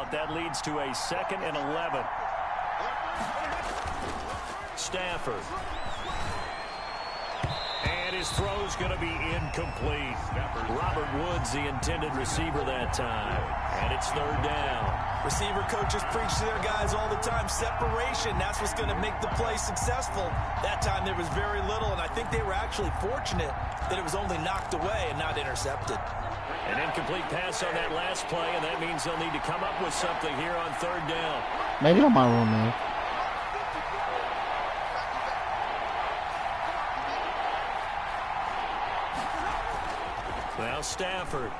out. That leads to a 2nd and 11. Stafford. And his throw's going to be incomplete. Robert Woods, the intended receiver that time. And it's 3rd down. Receiver coaches preach to their guys all the time. Separation, that's what's going to make the play successful. That time there was very little, and I think they were actually fortunate that it was only knocked away and not intercepted. An incomplete pass on that last play, and that means they'll need to come up with something here on 3rd down. Maybe on my room, man. Now Stafford.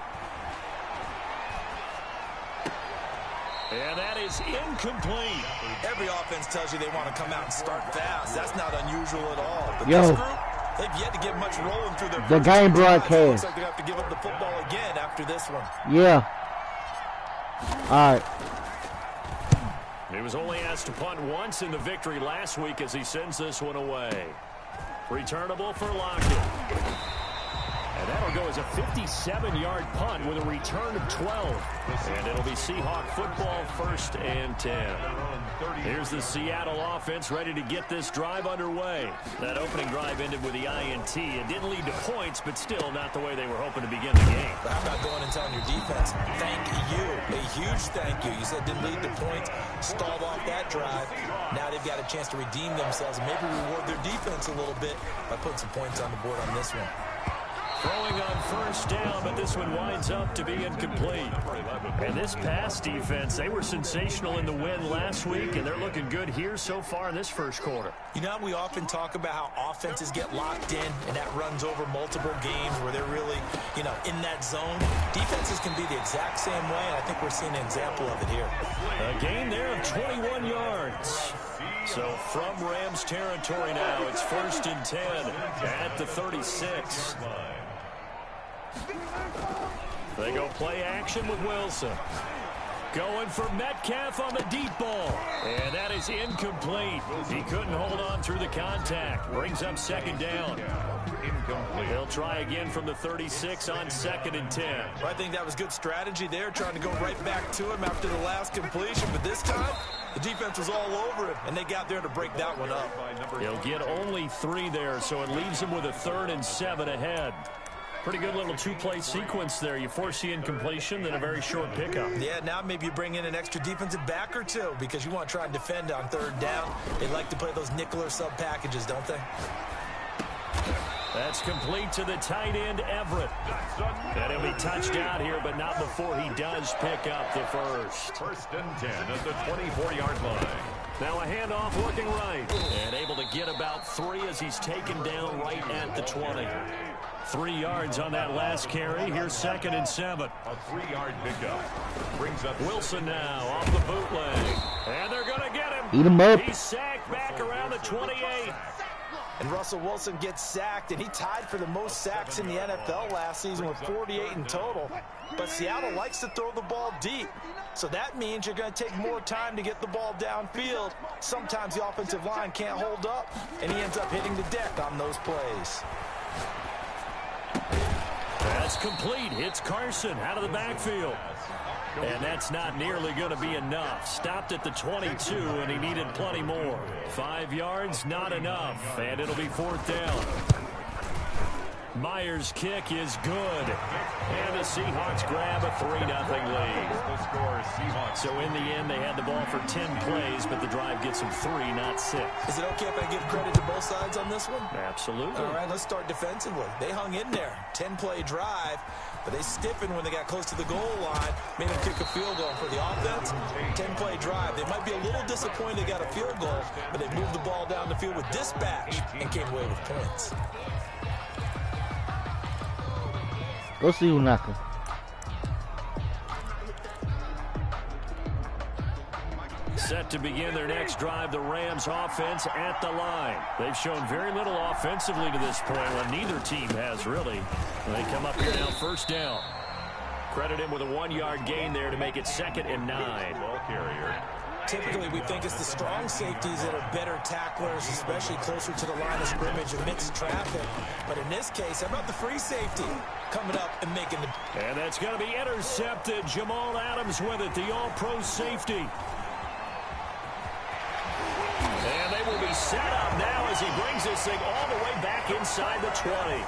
And that is incomplete. Every offense tells you they want to come out and start fast. That's not unusual at all. But Yo. this group, they've yet to get much rolling through their The game broadcast. Looks like they have to give up the football again after this one. Yeah. All right. He was only asked to punt once in the victory last week as he sends this one away. Returnable for Lockett. And that'll go as a 57-yard punt with a return of 12. And it'll be Seahawk football 1st and 10. Here's the Seattle offense ready to get this drive underway. That opening drive ended with the INT. It didn't lead to points, but still not the way they were hoping to begin the game. But how about going and telling your defense, thank you, a huge thank you. You said didn't lead to points, stalled off that drive. Now they've got a chance to redeem themselves and maybe reward their defense a little bit by putting some points on the board on this one. Throwing on 1st down, but this one winds up to be incomplete. And this pass defense, they were sensational in the win last week, and they're looking good here so far in this 1st quarter. You know, we often talk about how offenses get locked in, and that runs over multiple games where they're really, in that zone. Defenses can be the exact same way, and I think we're seeing an example of it here. A gain there of 21 yards. So from Rams territory now, it's 1st and 10 at the 36. They go play action with Wilson. Going for Metcalf on the deep ball. And that is incomplete. He couldn't hold on through the contact. Brings up 2nd down. They'll try again from the 36 on 2nd and 10. Well, I think that was good strategy there, trying to go right back to him after the last completion. But this time, the defense was all over him, and they got there to break that one up. He'll get only 3 there, so it leaves him with a 3rd and 7 ahead. Pretty good little 2-play sequence there. You force the incompletion, then a very short pickup. Yeah, now maybe you bring in an extra defensive back or two because you want to try and defend on 3rd down. They like to play those nickel or sub packages, don't they? That's complete to the tight end, Everett. And he'll be touched out here, but not before he does pick up the 1st. 1st and 10 at the 24-yard line. Now a handoff looking right. And able to get about 3 as he's taken down right at the 20. 3 yards on that last carry. Here's 2nd and 7. A 3-yard pickup. Brings up Wilson now off the bootleg. And they're going to get him. Eat him up. He's sacked back around the 28. And Russell Wilson gets sacked, and he tied for the most sacks in the NFL last season with 48 in total. But Seattle likes to throw the ball deep. So that means you're going to take more time to get the ball downfield. Sometimes the offensive line can't hold up, and he ends up hitting the deck on those plays. That's complete. Hits Carson out of the backfield. And that's not nearly going to be enough. Stopped at the 22, and he needed plenty more. 5 yards, not enough. And it'll be 4th down. Myers' kick is good. And the Seahawks grab a 3-0 lead. the score, Seahawks. So in the end, they had the ball for 10 plays, but the drive gets them 3, not 6. Is it okay if I give credit to both sides on this one? Absolutely. All right, let's start defensively. They hung in there. 10-play drive, but they stiffened when they got close to the goal line, made them kick a field goal. For the offense, 10-play drive. They might be a little disappointed they got a field goal, but they moved the ball down the field with dispatch and came away with points. Go see you, Naka. Set to begin their next drive, the Rams offense at the line. They've shown very little offensively to this point, well, neither team has really. They come up here now 1st down. Credit him with a 1-yard gain there to make it 2nd and 9. Ball carrier. typically we think it's the strong safeties that are better tacklers, especially closer to the line of scrimmage amidst traffic. But in this case, how about the free safety coming up and making the... And that's going to be intercepted. Jamal Adams with it, the all-pro safety. And they will be set up now as he brings this thing all the way back inside the 20.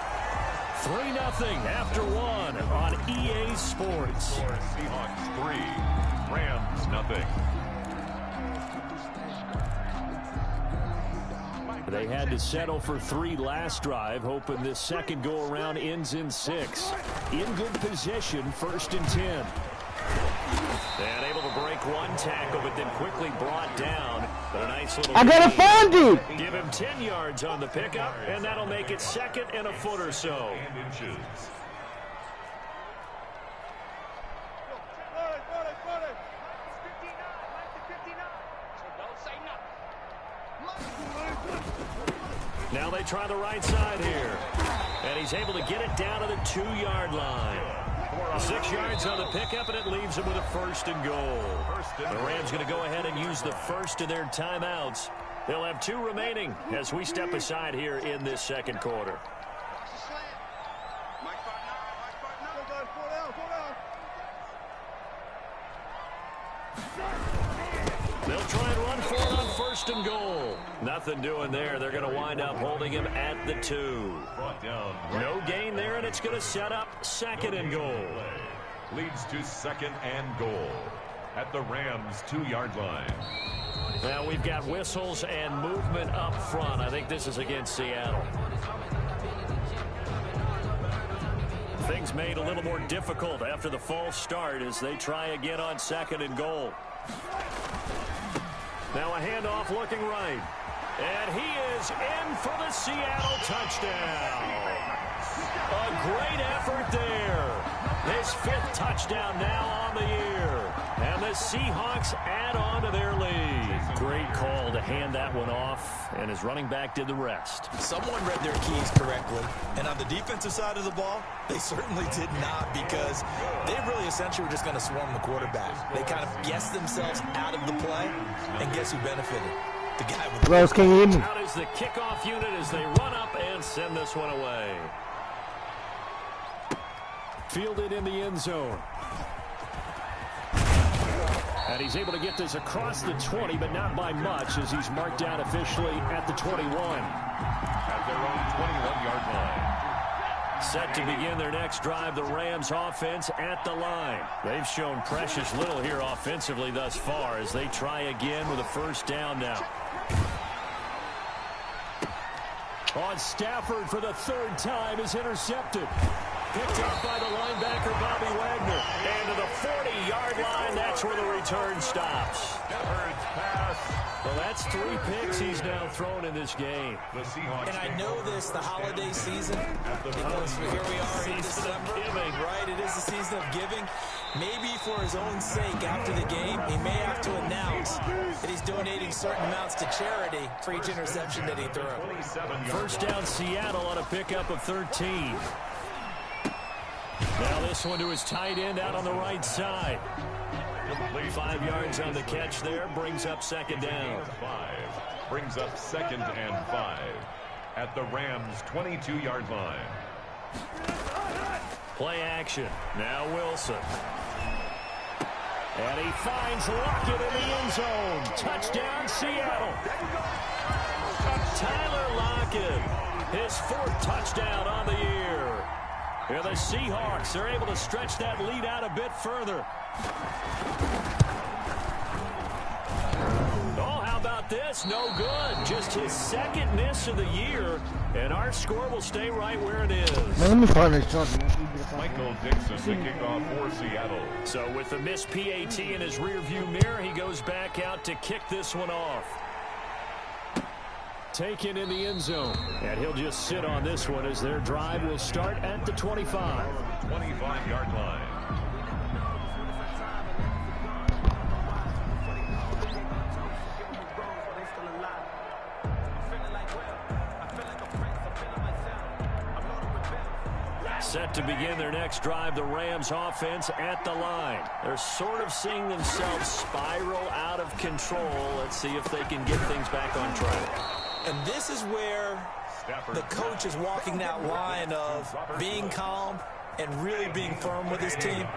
3-0 after one on EA Sports. Seahawks 3, Rams 0. They had to settle for 3 last drive, hoping this second go-around ends in 6. In good position, 1st and 10. And able to break one tackle, but then quickly brought down. But a nice little... I gotta find it! Give him 10 yards on the pickup, and that'll make it 2nd and a foot or so. Now they try the right side here. And he's able to get it down to the 2-yard line. 6 yards on the pickup, and it leaves him with a 1st and goal. The Rams going to go ahead and use the first of their timeouts. They'll have 2 remaining as we step aside here in this second quarter. They'll try and run for it on 1st and goal. Nothing doing there. They're going to wind up holding him at the 2. No gain there, and it's going to set up 2nd and goal. Leads to 2nd and goal at the Rams' 2-yard line. Now we've got whistles and movement up front. I think this is against Seattle. Things made a little more difficult after the false start as they try again on 2nd and goal. Now a handoff looking right. And he is in for the Seattle touchdown. A great effort there. His 5th touchdown now on the year. And the Seahawks add on to their lead. Great call to hand that one off, and his running back did the rest. Someone read their keys correctly. And on the defensive side of the ball, they certainly did not, because they really essentially were just going to swarm the quarterback. They kind of guessed themselves out of the play, and guess who benefited? The guy with the... Rose, can you hear me? Out is the kickoff unit as they run up and send this one away. Fielded in the end zone. And he's able to get this across the 20, but not by much, as he's marked down officially at the 21. At their own 21-yard line. Set to begin their next drive, the Rams offense at the line. They've shown precious little here offensively thus far as they try again with a 1st down now. On Stafford for the 3rd time is intercepted. Picked up by the linebacker, Bobby Wagner. And to the 40-yard line, that's where the return stops. Well, that's 3 picks he's now thrown in this game. And I know this, the holiday season, because here we are in December, right? It is the season of giving. Maybe for his own sake after the game, he may have to announce that he's donating certain amounts to charity for each interception that he threw. 1st down Seattle on a pickup of 13. Now this one to his tight end out on the right side. 5 yards on the catch there, brings up 2nd down. Brings up 2nd and 5 at the Rams' 22-yard line. Play action. Now Wilson. And he finds Lockett in the end zone. Touchdown, Seattle. Tyler Lockett, his 4th touchdown on the year. Here the Seahawks are able to stretch that lead out a bit further. Oh, how about this? No good. Just his 2nd miss of the year, and our score will stay right where it is. Man, let me find this something. Michael Dixon, the kickoff for Seattle. So with the missed PAT in his rearview mirror, he goes back out to kick this one off. Taken in the end zone. And he'll just sit on this one as their drive will start at the 25. 25-yard line. set to begin their next drive. The Rams offense at the line. They're sort of seeing themselves spiral out of control. Let's see if they can get things back on track. And this is where the coach is walking that line of being calm and really being firm with his team.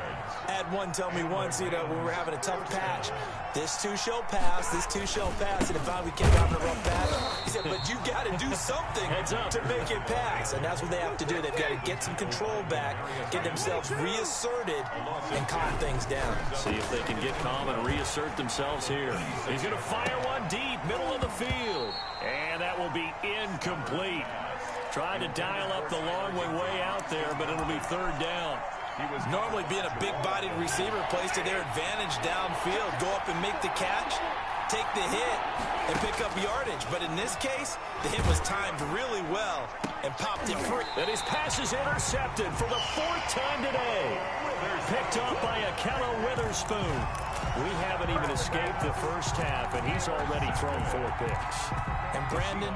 I had one tell me once, when we were having a tough patch, this too shall pass, and if we kept having a rough patch, he said, but you got to do something to make it pass, and that's what they have to do. They've got to get some control back, get themselves reasserted, and calm things down. See if they can get calm and reassert themselves here. He's going to fire one deep, middle of the field, and that will be incomplete. Tried to dial up the long way out there, but it'll be third down. He was normally being a big-bodied receiver, plays to their advantage downfield. Go up and make the catch, take the hit, and pick up yardage. But in this case, the hit was timed really well and popped it free. And his pass is intercepted for the fourth time today. Picked up by Akello Witherspoon. We haven't even escaped the first half, and he's already thrown 4 picks. And Brandon,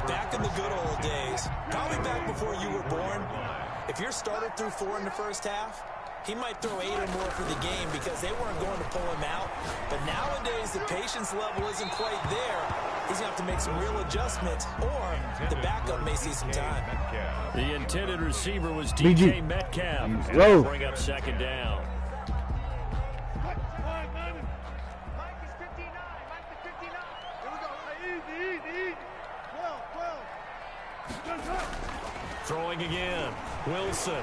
back in the good old days, probably back before you were born, if your starter threw 4 in the first half, he might throw 8 or more for the game because they weren't going to pull him out. But nowadays, the patience level isn't quite there. He's going to have to make some real adjustments, or the backup may see some time. The intended receiver was DK Metcalf. And Whoa. Bring up second down. Throwing again. Wilson.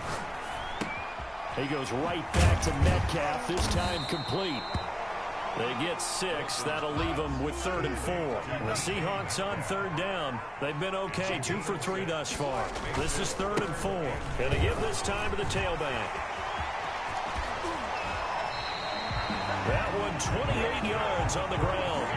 He goes right back to Metcalf, this time complete. They get 6. That'll leave them with 3rd and 4. The Seahawks on 3rd down. They've been okay, 2 for 3 thus far. This is 3rd and 4. Going to give this time to the tailback. That one 28 yards on the ground.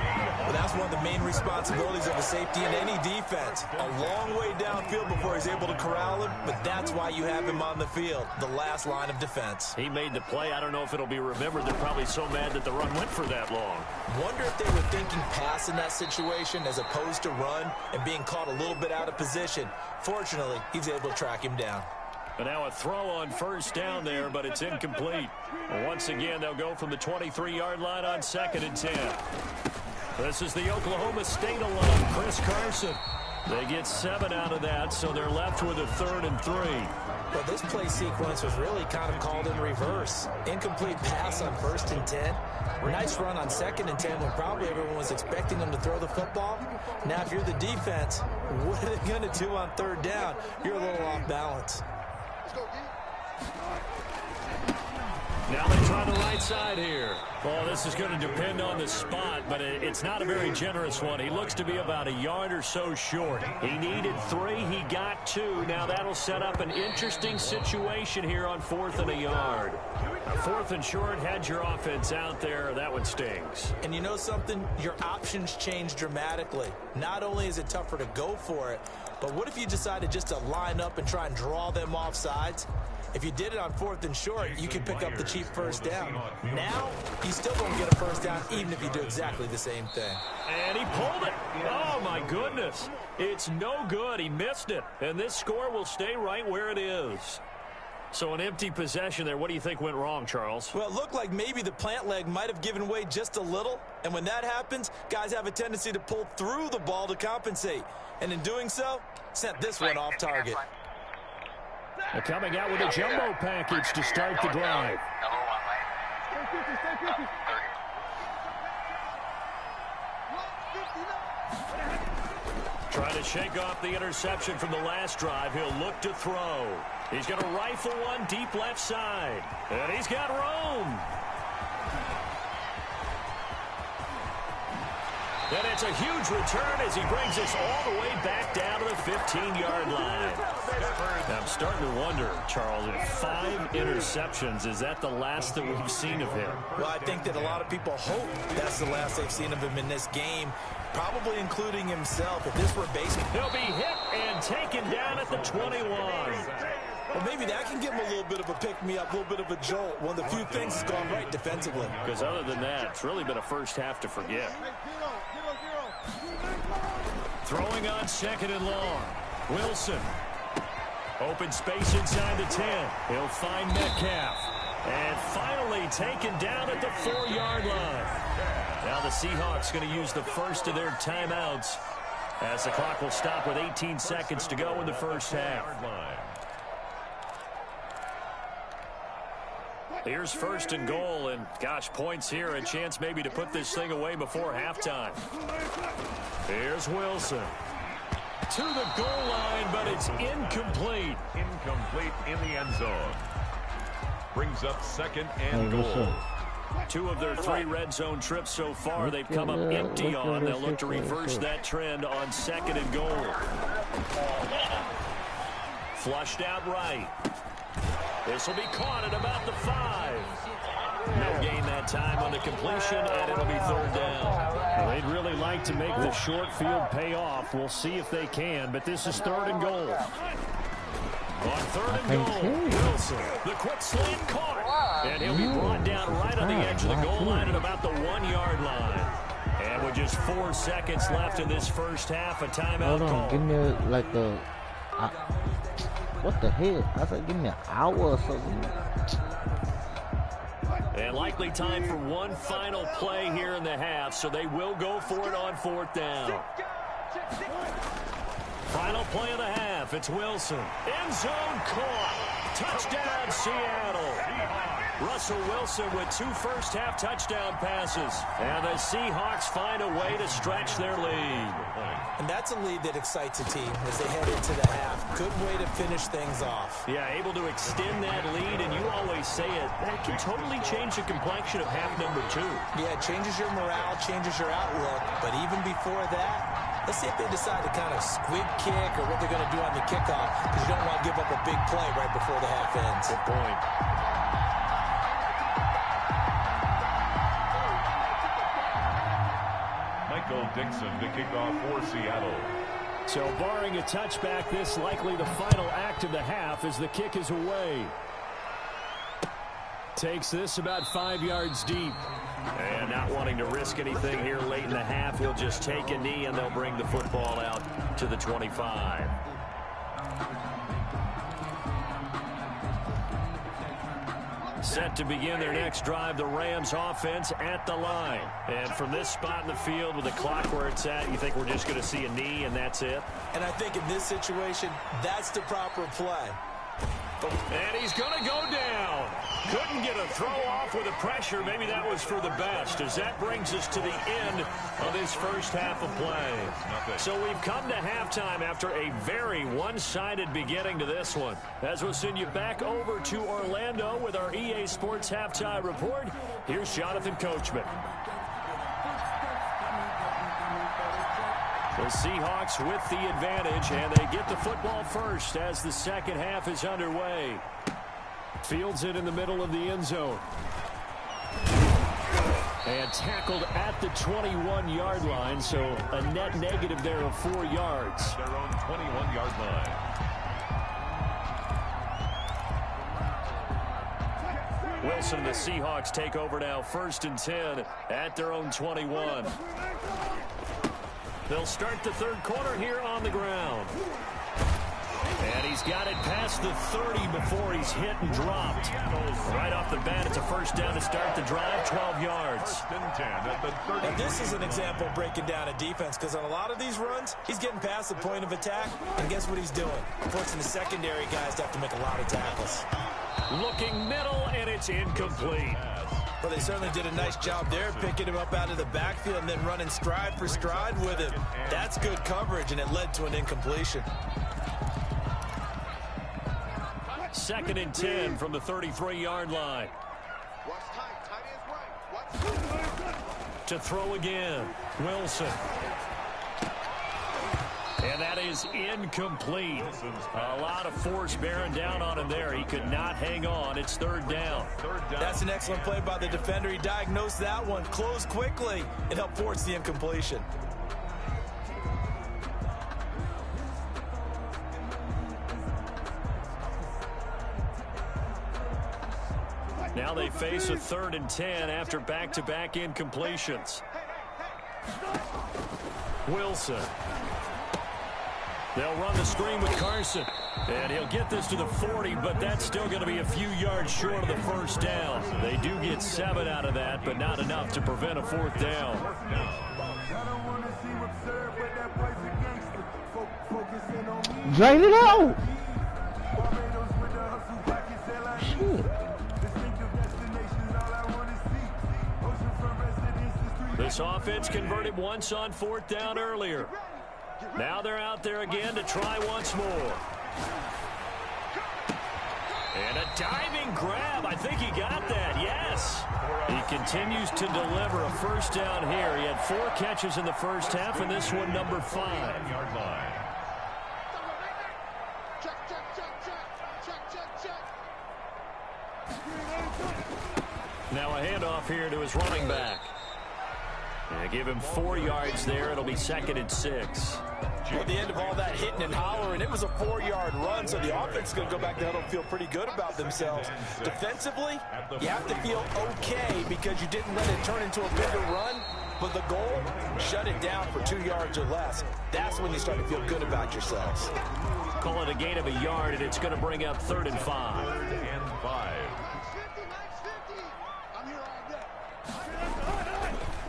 Well, that's one of the main responsibilities of a safety in any defense. A long way downfield before he's able to corral him, but that's why you have him on the field, the last line of defense. He made the play. I don't know if it'll be remembered. They're probably so mad that the run went for that long. Wonder if they were thinking pass in that situation as opposed to run and being caught a little bit out of position. Fortunately, he's able to track him down. But now a throw on first down there, but it's incomplete. Once again, they'll go from the 23-yard line on 2nd and 10. This is the Oklahoma State alum, Chris Carson. They get 7 out of that, so they're left with a 3rd and 3. Well, this play sequence was really kind of called in reverse. Incomplete pass on 1st and 10. Nice run on 2nd and 10 when probably everyone was expecting them to throw the football. Now, if you're the defense, what are they going to do on 3rd down? You're a little off balance. Now they try the right side here. Well, this is going to depend on the spot, but it's not a very generous one. He looks to be about a yard or so short. He needed 3. He got 2. Now that'll set up an interesting situation here on 4th and a yard. 4th and short, had your offense out there. That one stings. And you know something? Your options change dramatically. Not only is it tougher to go for it, but what if you decided just to line up and try and draw them off sides? If you did it on 4th and short, you can pick up the cheap first down. Now, you still don't get a first down even if you do exactly the same thing. And he pulled it. Oh, my goodness. It's no good. He missed it. And this score will stay right where it is. So an empty possession there. What do you think went wrong, Charles? Well, it looked like maybe the plant leg might have given way just a little. And when that happens, guys have a tendency to pull through the ball to compensate. And in doing so, sent this one off target. They're coming out with a jumbo package to start the drive. Trying to shake off the interception from the last drive. He'll look to throw. He's going to rifle one deep left side. And he's got room. And it's a huge return as he brings us all the way back down to the 15-yard line. I'm starting to wonder, Charles, if 5 interceptions, is that the last that we've seen of him? Well, I think that a lot of people hope that's the last they've seen of him in this game, probably including himself. If this were baseball, he'll be hit and taken down at the 21. Well, maybe that can give him a little bit of a pick-me-up, a little bit of a jolt. One of the few things that's gone right defensively. Because other than that, it's really been a first half to forget. Throwing on 2nd and long. Wilson. Open space inside the 10. He'll find Metcalf. And finally taken down at the 4-yard line. Now the Seahawks going to use the first of their timeouts as the clock will stop with 18 seconds to go in the first half. Here's first and goal, and gosh, points here, a chance maybe to put this thing away before halftime. Here's Wilson. To the goal line, but it's incomplete. Incomplete in the end zone. Brings up second and goal. 2 of their 3 red zone trips so far they've come up empty on. They'll look to reverse that trend on second and goal. Flushed out right. This will be caught at about the 5. No gain that time on the completion, and it'll be third down. Well, they'd really like to make the short field pay off. We'll see if they can, but this is third and goal. On third and goal, Wilson, the quick slant caught. And he'll be brought down right on the edge of the goal line at about the 1-yard line. And with just 4 seconds left in this first half, a timeout Hold on, call. give me like a... what the hell? I said give me an hour or something. And likely time for one final play here in the half, so they will go for it on 4th down. Final play of the half. It's Wilson. End zone caught. Touchdown, Seattle. Russell Wilson with 2 first-half touchdown passes. And the Seahawks find a way to stretch their lead. And that's a lead that excites a team as they head into the half. Good way to finish things off. Yeah, able to extend that lead, and you always say it, that can totally change the complexion of half number 2. Yeah, it changes your morale, changes your outlook. But even before that, let's see if they decide to kind of squib kick or what they're going to do on the kickoff, because you don't want to give up a big play right before the half ends. Good point. Michael Dixon to kick off for Seattle. So barring a touchback, this likely the final act of the half as the kick is away. Takes this about 5 yards deep. And not wanting to risk anything here late in the half, he'll just take a knee and they'll bring the football out to the 25. Set to begin their next drive, the Rams offense at the line. And from this spot in the field with the clock where it's at, you think we're just going to see a knee and that's it? And I think in this situation, that's the proper play. And he's going to go down. Couldn't get a throw off with the pressure. Maybe that was for the best, as that brings us to the end of this first half of play. So we've come to halftime after a very one-sided beginning to this one. As we'll send you back over to Orlando with our EA Sports Halftime Report, here's Jonathan Coachman. The Seahawks with the advantage, and they get the football first as the second half is underway. Fields it in the middle of the end zone. And tackled at the 21-yard line, so a net negative there of 4 yards. Their own 21-yard line. Wilson and the Seahawks take over now, 1st and 10 at their own 21. They'll start the third quarter here on the ground. And he's got it past the 30 before he's hit and dropped. Right off the bat, it's a first down to start the drive, 12 yards. And this is an example of breaking down a defense, because on a lot of these runs, he's getting past the point of attack, and guess what he's doing? Forcing the secondary guys to have to make a lot of tackles. Looking middle, and it's incomplete. Well, they certainly did a nice job there, picking him up out of the backfield and then running stride for stride with him. That's good coverage, and it led to an incompletion. 2nd and 10 from the 33-yard line. To throw again, Wilson. And that is incomplete. A lot of force bearing down on him there. He could not hang on. It's third down. That's an excellent play by the defender. He diagnosed that one, closed quickly, and helped force the incompletion. Now they face a 3rd and 10 after back-to-back incompletions. Wilson. They'll run the screen with Carson. And he'll get this to the 40, but that's still going to be a few yards short of the first down. They do get 7 out of that, but not enough to prevent a 4th down. Drain it out! Shit. This offense converted once on 4th down earlier. Now they're out there again to try once more. And a diving grab. I think he got that. Yes. He continues to deliver a first down here. He had 4 catches in the first half, and this one number 5. Now a handoff here to his running back. And give him 4 yards there. It'll be 2nd and 6. At the end of all that hitting and hollering, it was a 4-yard run, so the offense is going to go back there and feel pretty good about themselves. Defensively, you have to feel okay because you didn't let it turn into a bigger run, but the goal, shut it down for 2 yards or less. That's when you start to feel good about yourselves. Call it a gain of a yard, and it's going to bring up 3rd and 5. 3rd and 5.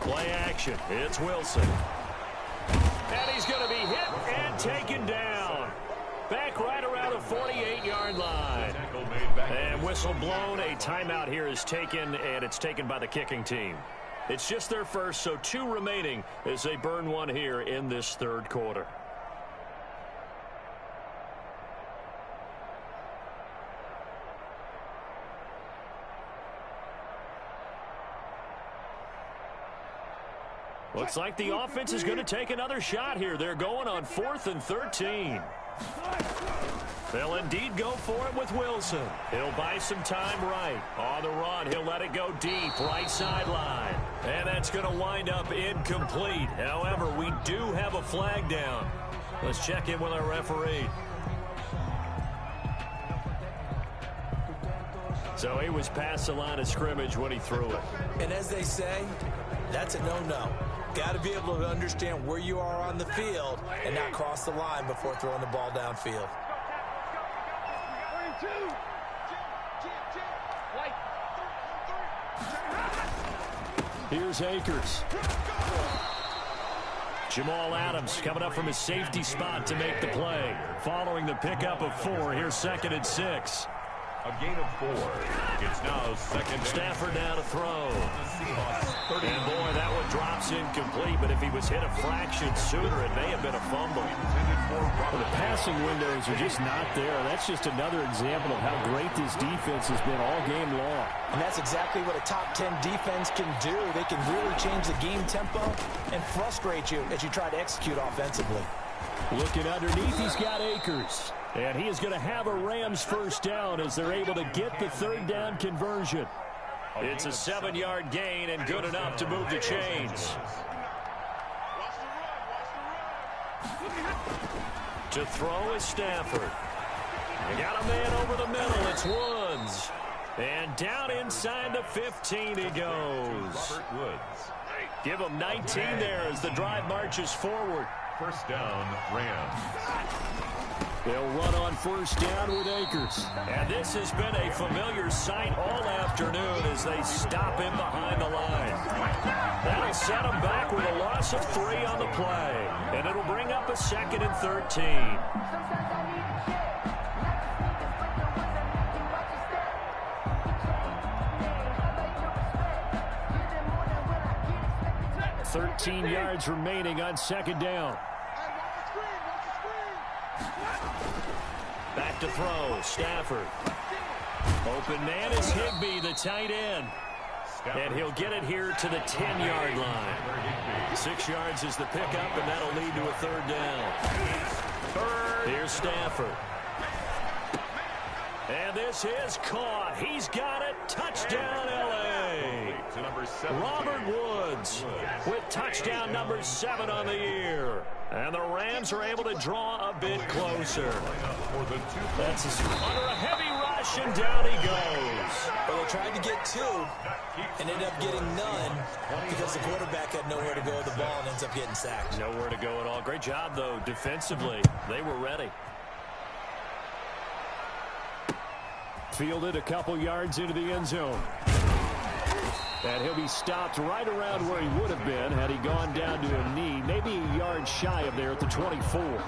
Play action. It's Wilson. And he's going to be hit and taken down. Back right around the 48-yard line. And whistle blown. A timeout here is taken, and it's taken by the kicking team. It's just their first, so 2 remaining as they burn one here in this 3rd quarter. Looks like the offense is going to take another shot here. They're going on 4th and 13. They'll indeed go for it with Wilson. He'll buy some time right. On the run, he'll let it go deep, right sideline. And that's going to wind up incomplete. However, we do have a flag down. Let's check in with our referee. So he was past the line of scrimmage when he threw it. And as they say, that's a no-no. Got to be able to understand where you are on the field and not cross the line before throwing the ball downfield. Here's Akers. Jamal Adams coming up from his safety spot to make the play. Following the pickup of 4, here's 2nd and 6. A gain of 4. It's now 2nd. Stafford now to throw. And boy, that one drops incomplete, but if he was hit a fraction sooner, it may have been a fumble. Well, the passing windows are just not there. That's just another example of how great this defense has been all game long. And that's exactly what a top 10 defense can do. They can really change the game tempo and frustrate you as you try to execute offensively. Looking underneath, he's got Akers. And he is going to have a Rams first down as they're able to get the 3rd down conversion. It's a 7-yard gain and good enough to move the chains. To throw is Stafford. They got a man over the middle. It's Woods. And down inside the 15 he goes. Give him 19 there as the drive marches forward. First down, Rams. They'll run on first down with Akers. And this has been a familiar sight all afternoon as they stop him behind the line. That'll set him back with a loss of 3 on the play. And it'll bring up a 2nd and 13. $13 yards remaining on 2nd down. Back to throw, Stafford. Open man is Higbee, the tight end. And he'll get it here to the 10-yard line. 6 yards is the pickup, and that'll lead to a 3rd down. Here's Stafford. And this is caught. He's got it. Touchdown, L.A. Robert Woods with touchdown number 7 on the year. And the Rams are able to draw a bit closer. That's under a heavy rush. completion. Down he goes. Well, they tried to get 2 and ended up getting none because the quarterback had nowhere to go with the ball and ends up getting sacked. Nowhere to go at all. Great job, though, defensively. They were ready. Fielded a couple yards into the end zone. And he'll be stopped right around where he would have been had he gone down to a knee, maybe a yard shy of there at the 24.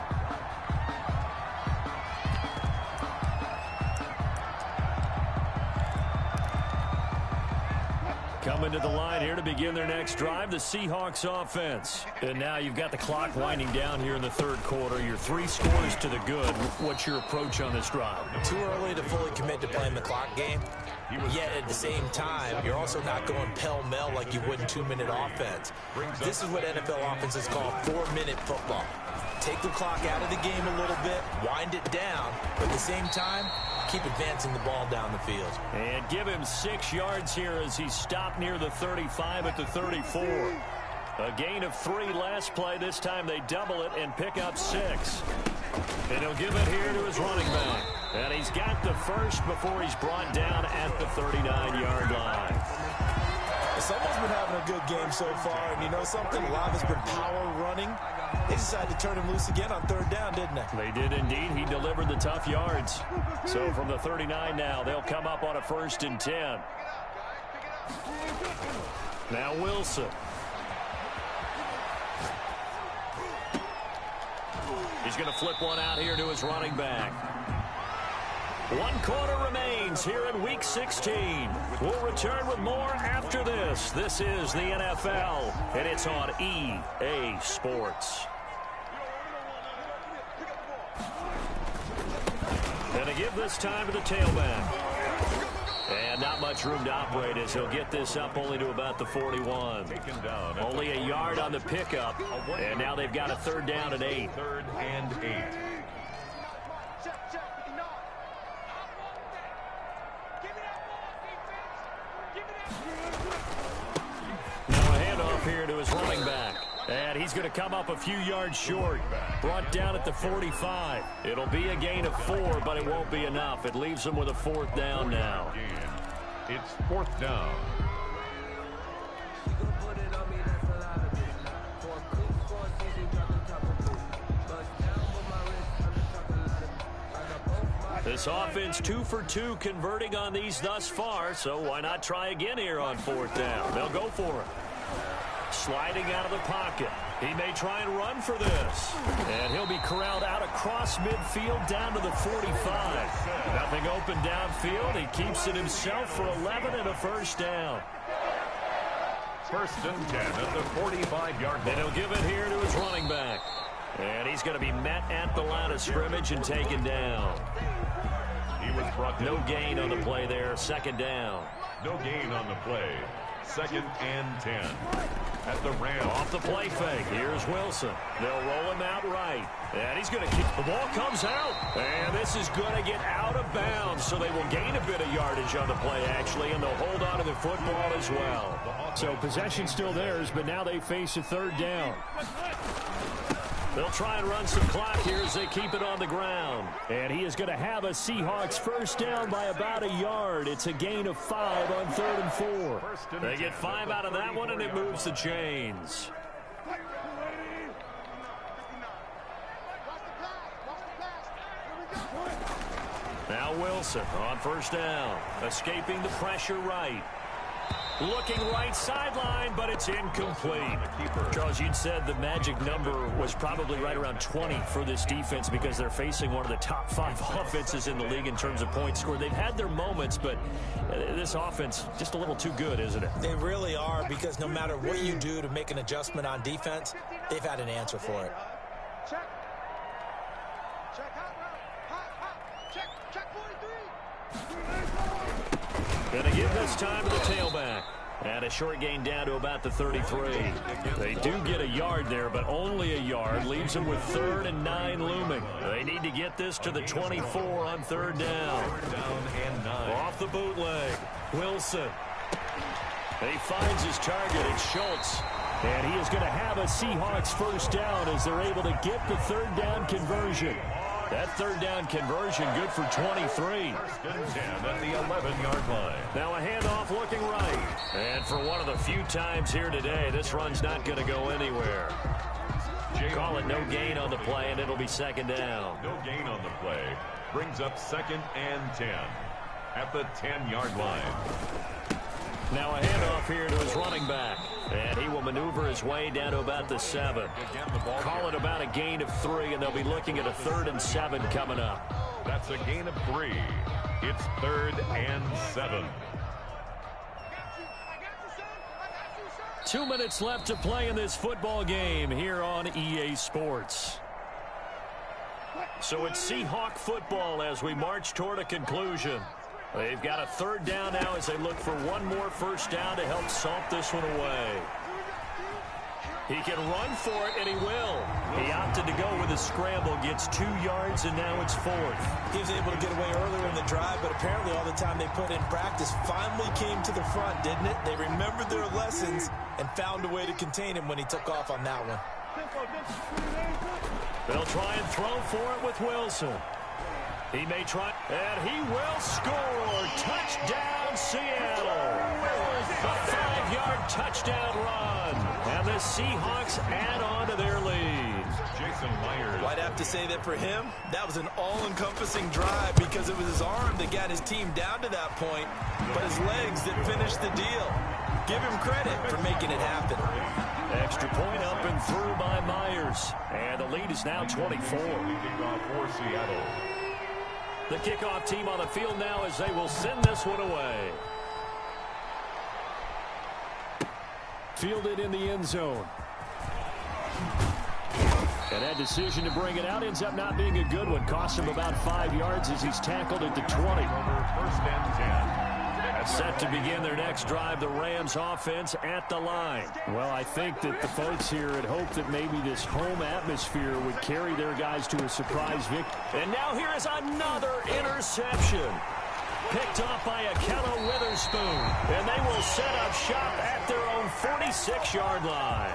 Coming to the line here to begin their next drive, the Seahawks offense. And now you've got the clock winding down here in the third quarter. You're 3 scores to the good. What's your approach on this drive? Too early to fully commit to playing the clock game. Yet at the same time, you're also not going pell-mell like you would in 2-minute offense. This is what NFL offenses call 4-minute football. Take the clock out of the game a little bit, wind it down, but at the same time, keep advancing the ball down the field. And give him 6 yards here as he stopped near the 35 at the 34. A gain of 3 last play. This time they double it and pick up 6. And he'll give it here to his running back. And he's got the first before he's brought down at the 39-yard line. Someone's been having a good game so far, and you know something? A lot of it's been power running. They decided to turn him loose again on 3rd down, didn't they? They did indeed. He delivered the tough yards. So from the 39 now, they'll come up on a 1st and 10. Now Wilson. He's going to flip one out here to his running back. 1 quarter remains here in Week 16. We'll return with more after this. This is the NFL, and it's on EA Sports. And to give this time to the tailback. And not much room to operate as he'll get this up only to about the 41. Only a yard on the pickup, and now they've got a 3rd down and 8. 3rd and 8. Now a handoff here to his running back. And he's going to come up a few yards short. Brought down at the 45. It'll be a gain of 4, but it won't be enough. It leaves him with a 4th down now. It's 4th down. This offense 2 for 2 converting on these thus far, so why not try again here on 4th down? They'll go for it. Sliding out of the pocket. He may try and run for this. And he'll be corralled out across midfield down to the 45. Nothing open downfield. He keeps it himself for 11 and a 1st down. 1st and 10 at the 45-yard line. And he'll give it here to his running back. And he's going to be met at the line of scrimmage and taken down. He was brought no gain on the play there. 2nd down. No gain on the play. 2nd and 10. At the Rams. Off the play fake. Here's Wilson. They'll roll him out right. And he's going to kick. The ball comes out. And this is going to get out of bounds. So they will gain a bit of yardage on the play, actually. And they'll hold on to the football as well. So possession still theirs, but now they face a 3rd down. They'll try and run some clock here as they keep it on the ground. And he is going to have a Seahawks 1st down by about a yard. It's a gain of 5 on 3rd and 4. They get 5 out of that one, and it moves the chains. Now Wilson on 1st down. Escaping the pressure right. Looking right sideline, but it's incomplete. Charles, you'd said the magic number was probably right around 20 for this defense because they're facing one of the top 5 offenses in the league in terms of points scored. They've had their moments, but this offense just a little too good, isn't it? They really are, because no matter what you do to make an adjustment on defense, they've had an answer for it. Going to give this time to the tailback. And a short gain down to about the 33. They do get a yard there, but only a yard. Leaves them with 3rd and 9 looming. They need to get this to the 24 on 3rd down. 3rd down and 9. Off the bootleg. Wilson. He finds his target. It's Schultz. And he is going to have a Seahawks 1st down as they're able to get the 3rd down conversion. That third down conversion good for 23. First and 10 at the 11-yard line. Now a handoff looking right. And for one of the few times here today, this run's not going to go anywhere. Call it no gain on the play, and it'll be second down. No gain on the play. Brings up second and 10 at the 10-yard line. Now a handoff here to his running back. And he will maneuver his way down to about the 7. Call it about a gain of 3, and they'll be looking at a 3rd and 7 coming up. That's a gain of 3. It's 3rd and 7. 2 minutes left to play in this football game here on EA Sports. So it's Seahawk football as we march toward a conclusion. They've got a 3rd down now as they look for one more first down to help salt this one away. He can run for it, and he will. He opted to go with a scramble, gets 2 yards, and now it's 4th. He was able to get away earlier in the drive, but apparently all the time they put in practice finally came to the front, didn't it? They remembered their lessons and found a way to contain him when he took off on that one. They'll try and throw for it with Wilson. He may try, and he will score. Touchdown, Seattle. A 5-yard touchdown run. And the Seahawks add on to their lead. Jason Myers. Well, I'd have to say that for him, that was an all-encompassing drive because it was his arm that got his team down to that point, but his legs that finished the deal. Give him credit for making it happen. Extra point up and through by Myers. And the lead is now 24. Leading off for Seattle. The kickoff team on the field now as they will send this one away. Fielded in the end zone. And that decision to bring it out ends up not being a good one. Cost him about 5 yards as he's tackled at the 20. First and 10. Set to begin their next drive, the Rams offense at the line. Well, I think that the folks here had hoped that maybe this home atmosphere would carry their guys to a surprise victory. And now here is another interception. Picked off by Akella Witherspoon. And they will set up shop at their own 46-yard line.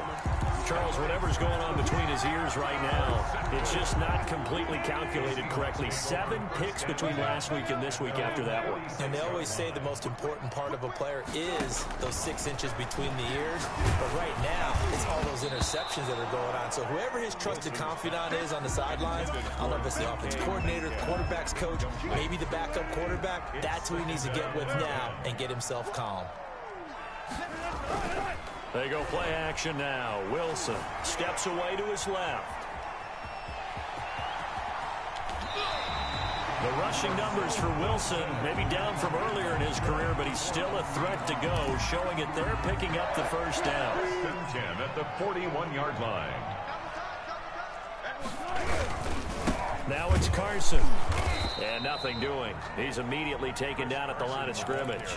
Charles, whatever's going on between his ears right now, it's just not completely calculated correctly. 7 picks between last week and this week after that one. And they always say the most important part of a player is those 6 inches between the ears. But right now, it's all those interceptions that are going on. So whoever his trusted confidant is on the sidelines, I don't know if it's the offense coordinator, the quarterback's coach, maybe the backup quarterback, that's who he needs to get with now and get himself calm. They go play action now. Wilson steps away to his left. The rushing numbers for Wilson maybe down from earlier in his career, but he's still a threat to go, showing it there, picking up the first down. 10 at the 41-yard line. Now it's Carson. And nothing doing. He's immediately taken down at the line of scrimmage.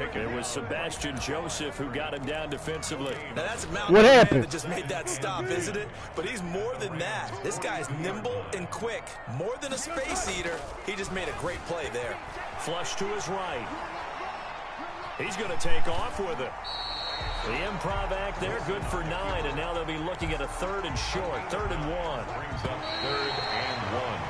It was Sebastian Joseph who got him down defensively. Now that's a mountain man that just made that stop, isn't it? But he's more than that. This guy's nimble and quick. More than a space eater. He just made a great play there. Flush to his right. He's going to take off with it. The improv act there, good for 9, and now they'll be looking at a 3rd and short, 3rd and 1. Brings up 3rd and 1.